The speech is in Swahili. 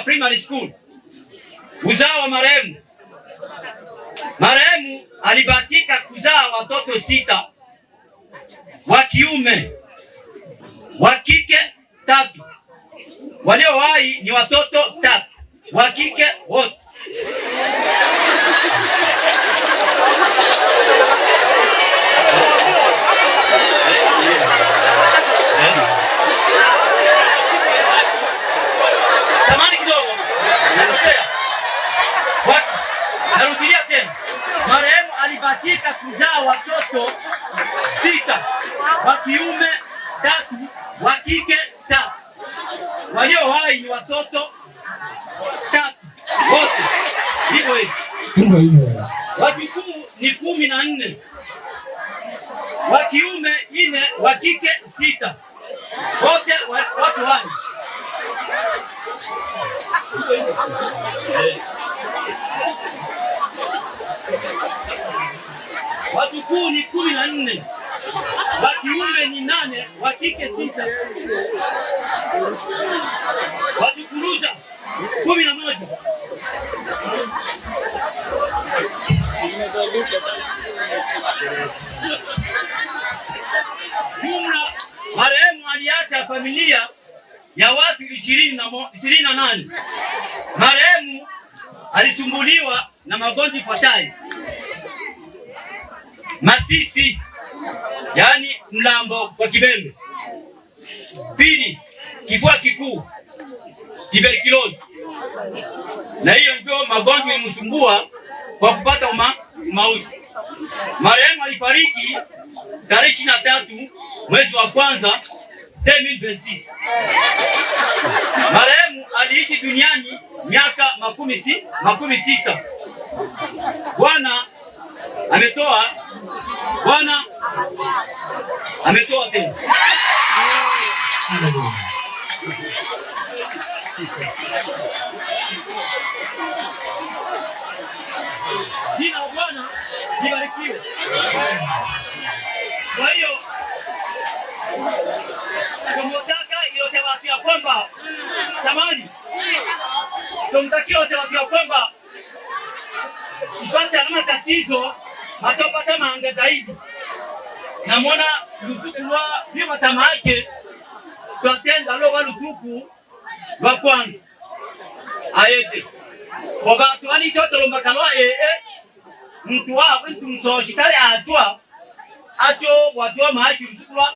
Primary School, uzao wa marehemu. Marehemu alibahatika kuzaa watoto 6 wa kiume, wa kike 3. Walio hai ni watoto 3 wa kike wote. Samahani kidogo, nakosea. Narudia tena. Marehemu alibahatika kuzaa watoto 6 wa kiume 3 wa kike 3. Walio hai ni watoto 3 wote. Hivyo hivyo. Wajukuu ni 14. Wa kiume 4, wa kike 6. Wote watu hai. Wajukuu ni 14. Wa kiume ni 8, wa kike 6. Wajukuluza 11. Jumla marehemu aliacha familia ya watu 28. Marehemu alisumbuliwa na magonjwa ifuatayo: masisi, yani mlambo kwa Kibembe; pili, kifua kikuu, tuberculosis. Na hiyo ndio magonjwa ilimsumbua kwa kupata mauti. Marehemu alifariki tarehe 23 mwezi wa kwanza 2026. Marehemu aliishi duniani miaka 60. Bwana ametoa, Bwana ametoa tena. Jina la Bwana libarikiwe. Kwa hiyo tumtaka yote watu ya kwamba samani, tumtakia yote watu ya kwamba ifate alama tatizo matopata mahanga zaidi. Na mwana lusuku lwa biwa tamake tuatenda lo wa lusuku wa kwanza aete oba tuani toto lo makalwa mtu wa mtu msoshitale atwa acho watu wa mahaki lusuku lwa